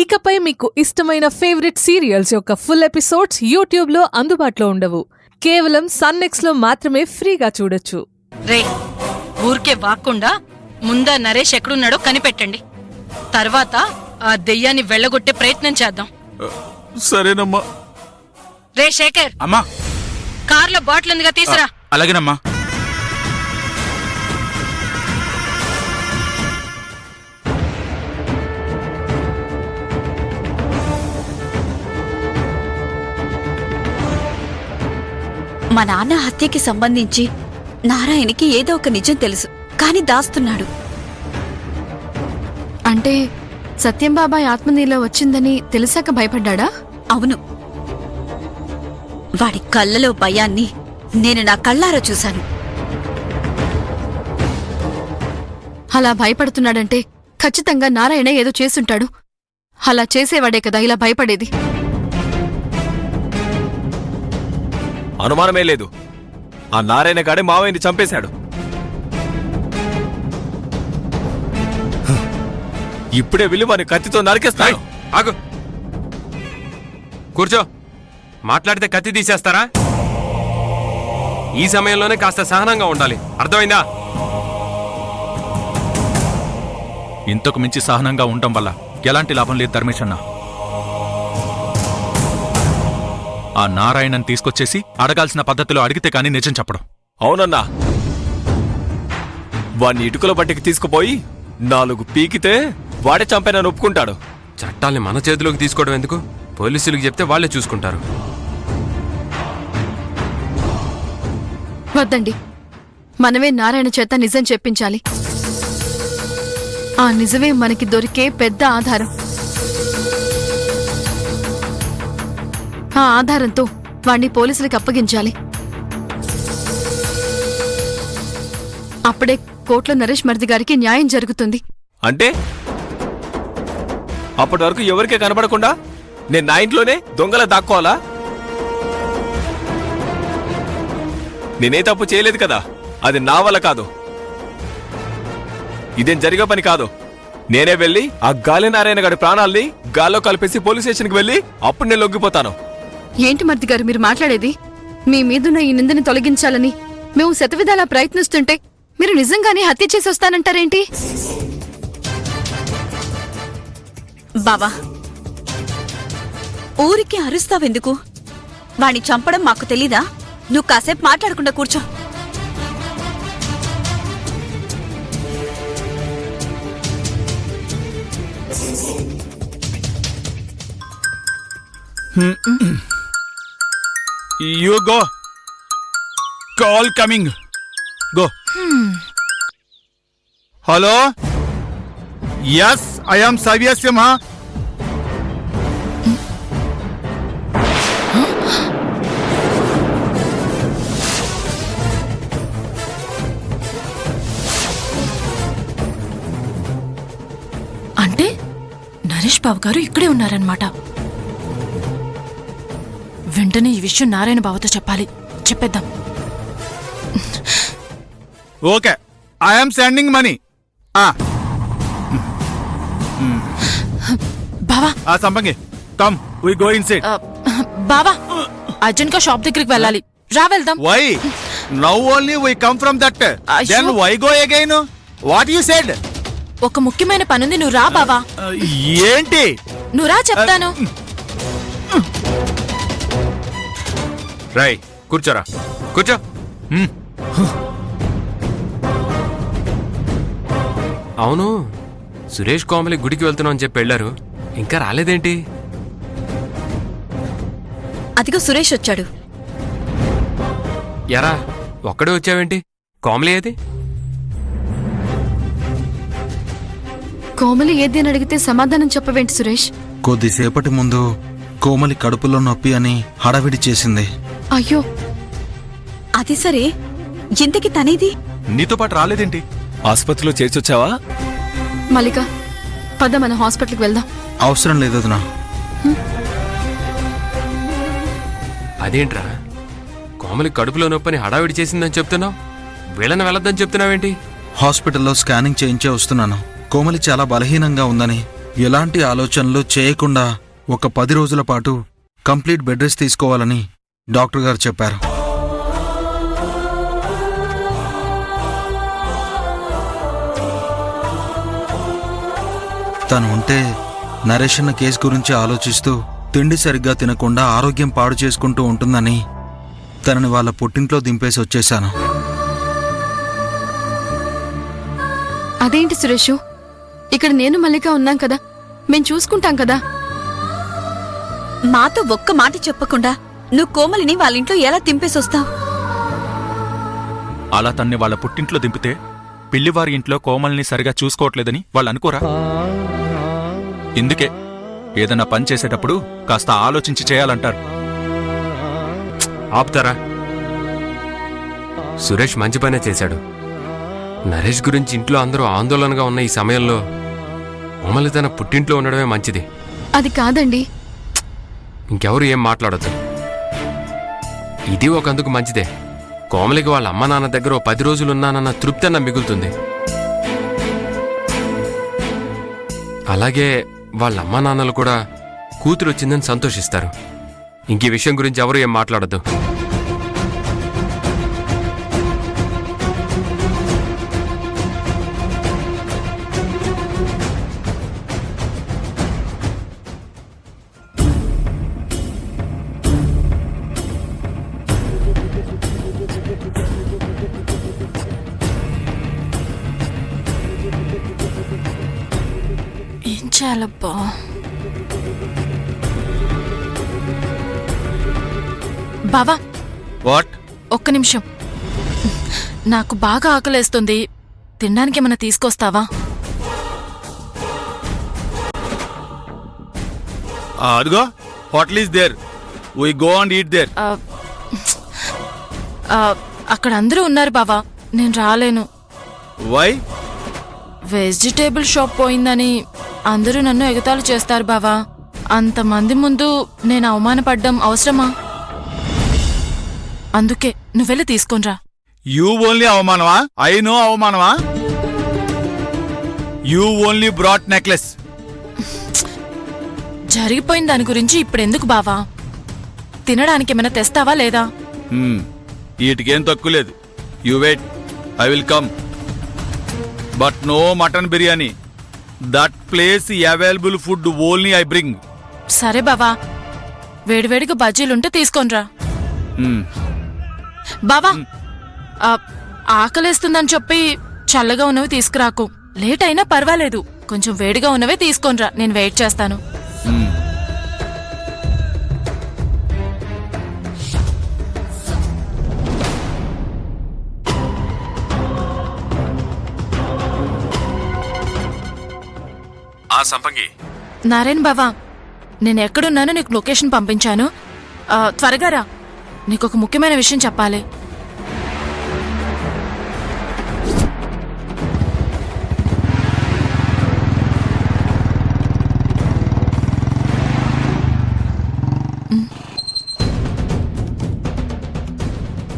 ఇకపై మీకు ఇష్టమైన ఫేవరెట్ సీరియల్స్ యొక్క ఫుల్ ఎపిసోడ్స్ యూట్యూబ్లో అందుబాటులో ఉండవు. కేవలం సన్నెక్స్లో మాత్రమే ఫ్రీగా చూడొచ్చు. రే, ఊరికే వాక్కుండా ముందా నరేష్ ఎక్కడున్నాడో కనిపెట్టండి. తర్వాత ఆ దెయ్యాన్ని వెళ్ళగొట్టే ప్రయత్నం చేద్దాం. సరేనమ్మా. రే శేఖర్, అమ్మా, కార్లో బాటిల్ ఉందిగా తీసురా. అలాగేనమ్మా. మా నాన్న హత్యకి సంబంధించి నారాయణకి ఏదో ఒక నిజం తెలుసు, కాని దాస్తున్నాడు. అంటే సత్యం బాబాయ్ ఆత్మ నీలో వచ్చిందని తెలిసాక భయపడ్డా? అవును, వాడి కళ్ళలో భయాన్ని నేను నా కళ్ళారా చూశాను. అలా భయపడుతున్నాడంటే ఖచ్చితంగా నారాయణ ఏదో చేసుంటాడు. అలా చేసేవాడే కదా ఇలా భయపడేది. అనుమానమే లేదు, ఆ నారాయణ గాడే మావయ్యని చంపేశాడు. ఇప్పుడే వెళ్ళి వాని కత్తితో నరికేస్తాడు. ఆగు, కూర్చో. మాట్లాడితే కత్తి తీసేస్తారా? ఈ సమయంలోనే కాస్త సహనంగా ఉండాలి, అర్థమైందా? ఇంతకు మించి సహనంగా ఉండటం వల్ల ఎలాంటి లాభం లేదు ధర్మేష్ అన్న. ఆ నారాయణని తీసుకొచ్చేసి అడగాల్సిన పద్ధతిలో అడిగితే కానీ నిజం చెప్పడం. అవునన్నా, వాణ్ణి ఇటుకల బట్టికి తీసుకుపోయి 4 పీకితే వాడే చంపేనని ఒప్పుకుంటాడు. చట్టాల్ని మన చేతిలోకి తీసుకోవడం ఎందుకు? పోలీసులకు చెప్తే వాళ్లే చూసుకుంటారు. వద్దండి, మనమే నారాయణ చేత నిజం చెప్పించాలి. ఆ నిజమే మనకి దొరికే పెద్ద ఆధారం. ఆ ఆధారంతో వాణ్ణి పోలీసులకు అప్పగించాలి. అప్పుడే కోర్టులో నరేష్ మరిది గారికి న్యాయం జరుగుతుంది. అంటే అప్పటి వరకు ఎవరికే కనబడకుండా నేను నా ఇంట్లోనే దొంగలా దాక్కోవాలా? నేనే తప్పు చేయలేదు కదా, అది నా వల్ల కాదు. ఇదేం జరిగే పని కాదు. నేనే వెళ్ళి ఆ గాలి నారాయణ గారి ప్రాణాల్ని గాల్లో కలిపేసి పోలీస్ స్టేషన్కి వెళ్ళి అప్పుడు నేను లొంగిపోతాను. ఏంటి మరిది గారు మీరు మాట్లాడేది? మీ మీదున్న ఈ నిందని తొలగించాలని మేము శతవిధాలా ప్రయత్నిస్తుంటే మీరు నిజంగానే హత్య చేసి వస్తానంటారేంటి? బావా, ఊరికి అరుస్తావెందుకు? వాణ్ణి చంపడం మాకు తెలీదా? నువ్వు కాసేపు మాట్లాడకుండా కూర్చో. You go. Call coming. Go. Hello? Yes, I am Savya Simha. అంటే నరేష్ బాబు గారు ఇక్కడే ఉన్నారన్నమాట. వెంటనే ఈ విషయం నారాయణ బావతో చెప్పాలి. చెప్పేద్దాం. Okay. I am sending money. బావా, సంపంగి. Come, we go inside. బావా, అర్జున్ కా షాప్ దగ్గరికి వెళ్ళాలి. రా వెళ్దాం. Why? Now only we come from that. Then why go again? What you said? ఒక ముఖ్యమైన పనుంది, నువ్వు రా బావా. ఏంటి? నువ్వు రా చెప్తాను. రై, కూర్చోరా, కూర్చో. అవును, సురేష్ కోమలి గుడికి వెళ్తున్నాం అని చెప్పి వెళ్ళారు, ఇంకా రాలేదేంటి? అదిగో సురేష్ వచ్చాడు. ఎరా, ఒక్కడే వచ్చావేంటి? కోమలి ఏది? కోమలి ఏది అని అడిగితే సమాధానం చెప్పవేంటి సురేష్? కొద్దిసేపటి ముందు కోమలి కడుపులో నొప్పి అని హడావిడి చేసింది. అయ్యో, అది సరే, ఇంతకి తనేది? నీతో పాటు రాలేదేంటి? ఆసుపత్రిలో చేర్చొచ్చావా? మల్లిక, పద మన హాస్పిటల్కి వెళ్దాం. అవసరం లేదు వదినా. అదేంట్రా, కోమలి కడుపులో నొప్పని హడావిడి చేసిందని చెప్తున్నావు, వీళ్ళని వెళ్ళొద్దని చెప్తున్నావేంటి? హాస్పిటల్లో స్కానింగ్ చేయించే వస్తున్నాను. కోమలి చాలా బలహీనంగా ఉందని ఎలాంటి ఆలోచనలు చేయకుండా ఒక 10 రోజుల పాటు కంప్లీట్ బెడ్ రెస్ట్ తీసుకోవాలని డాక్టర్ గారు చెప్పారు. తను ఉంటే నరేష్ అన్న కేసు గురించి ఆలోచిస్తూ తిండి సరిగ్గా తినకుండా ఆరోగ్యం పాడు చేసుకుంటూ ఉంటుందని తనని వాళ్ళ పుట్టింట్లో దింపేసి వచ్చేశాను. అదేంటి సురేషు, ఇక్కడ నేను మల్లిక ఉన్నాం కదా, మేం చూసుకుంటాం కదా. మాతో ఒక్క మాట చెప్పకుండా నువ్వు కోమలిని వాళ్ళింట్లో ఎలా తింపేసొస్తావు? అలా తన్ని వాళ్ళ పుట్టింట్లో దింపితే పిల్లివారి ఇంట్లో కోమల్ని సరిగా చూసుకోవట్లేదని వాళ్ళు అనుకోరా? ఇందుకే ఏదన్నా పని చేసేటప్పుడు కాస్త ఆలోచించి చేయాలంటారు. ఆపుతారా? సురేష్ మంచి పనే చేశాడు. నరేష్ గురించి ఇంట్లో అందరూ ఆందోళనగా ఉన్న ఈ సమయంలో కోమలి తన పుట్టింట్లో ఉండడమే మంచిది. అది కాదండి. ఇంకెవరు ఏం మాట్లాడొద్దు. ఇది ఒకందుకు మంచిదే. కోమలికి వాళ్ళ అమ్మ నాన్న దగ్గర 10 రోజులున్నానన్న తృప్తి అన్న మిగులుతుంది. అలాగే వాళ్ళ అమ్మ నాన్నలు కూడా కూతురు వచ్చిందని సంతోషిస్తారు. ఇంక ఈ విషయం గురించి ఎవరు ఏం మాట్లాడొద్దు. ఏం చేయాలబ్బా? బావా, వాట్? ఒక్క నిమిషం. నాకు బాగా ఆకలేస్తుంది. తినడానికి ఏమైనా తీసుకొస్తావా? అదిగో hotel is there, we go and eat there. అక్కడ అందరూ ఉన్నారు బావా, నేను రాలేను. వై? వెజిటేబుల్ షాప్ పోయిందని అందరూ నన్ను ఎగతాళి చేస్తారు బావా. అంతమంది ముందు నేను అవమానపడ్డం అవసరమా? అందుకే నువ్వెళ్ళి తీసుకొనిరా. యూ ఓన్లీ అవమానమా? ఐ నో అవమానమా. You only brought necklace. జరిగిపోయిన దాని గురించి ఇప్పుడెందుకు బావా? తినడానికి ఏమైనా తెస్తావా లేదా? వీటికేం తక్కువ లేదు. You wait, I will come. But no mutton biryani. That place available food only I bring. సరే బావా, వేడివేడిగా బజ్జీలుంటే తీసుకొనిరా. బావా, ఆకలేస్తుందని చెప్పి చల్లగా ఉన్నవి తీసుకురాకు. లేట్ అయినా పర్వాలేదు, కొంచెం వేడిగా ఉన్నవే తీసుకొనిరా. నేను వెయిట్ చేస్తాను. సంపంగి, నారాయణ బావా, నేను ఎక్కడున్నానో నీకు లొకేషన్ పంపించాను. త్వరగా రా, నీకు ఒక ముఖ్యమైన విషయం చెప్పాలి.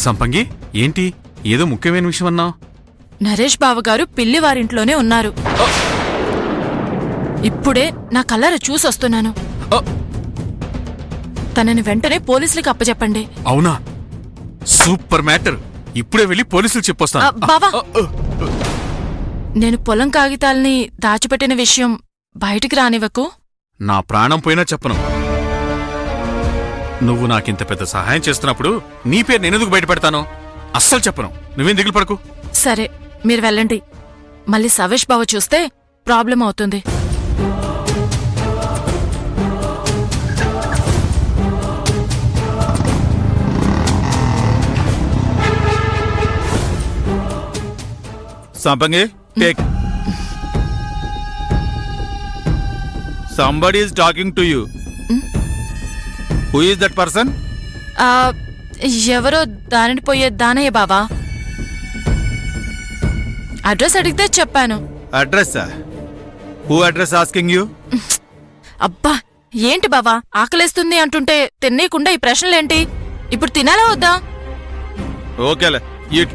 సంపంగి, ఏంటి ఏదో ముఖ్యమైన విషయం అన్నావు? నరేష్ బావగారు పిల్లి వారింట్లోనే ఉన్నారు. ఇప్పుడే నా కళ్ళారా చూసొస్తున్నాను. తనని వెంటనే పోలీసులకు అప్పచెప్పండి. అవునా? Super matter. ఇప్పుడే వెళ్ళి పోలీసులు చెప్పొస్తాను. బావా, నేను పొలం కాగితాల్ని దాచిపెట్టిన విషయం బయటికి రానివ్వకు. నా ప్రాణం పోయినా చెప్పను. నువ్వు నాకింత పెద్ద సహాయం చేస్తున్నప్పుడు నీ పేరు నేనెందుకు బయటపెడతాను? అస్సలు చెప్పను. నువ్వేం దిగులు పడకు. సరే, మీరు వెళ్ళండి. మళ్ళీ సవేష్ బావ చూస్తే ప్రాబ్లం అవుతుంది. Sampangi, take. Somebody is talking to you. Who is that person? ఎవరో దానిని పోయే దానయ్య బావా. అడ్రస్ అడిగితే చెప్పాను. Address? Who address asking you? అబ్బా, ఏంటి బావా, ఆకలేస్తుంది అంటుంటే తినేయకుండా ఈ ప్రశ్నలేంటి? ఇప్పుడు తినాలా వద్దా? Okay, eat.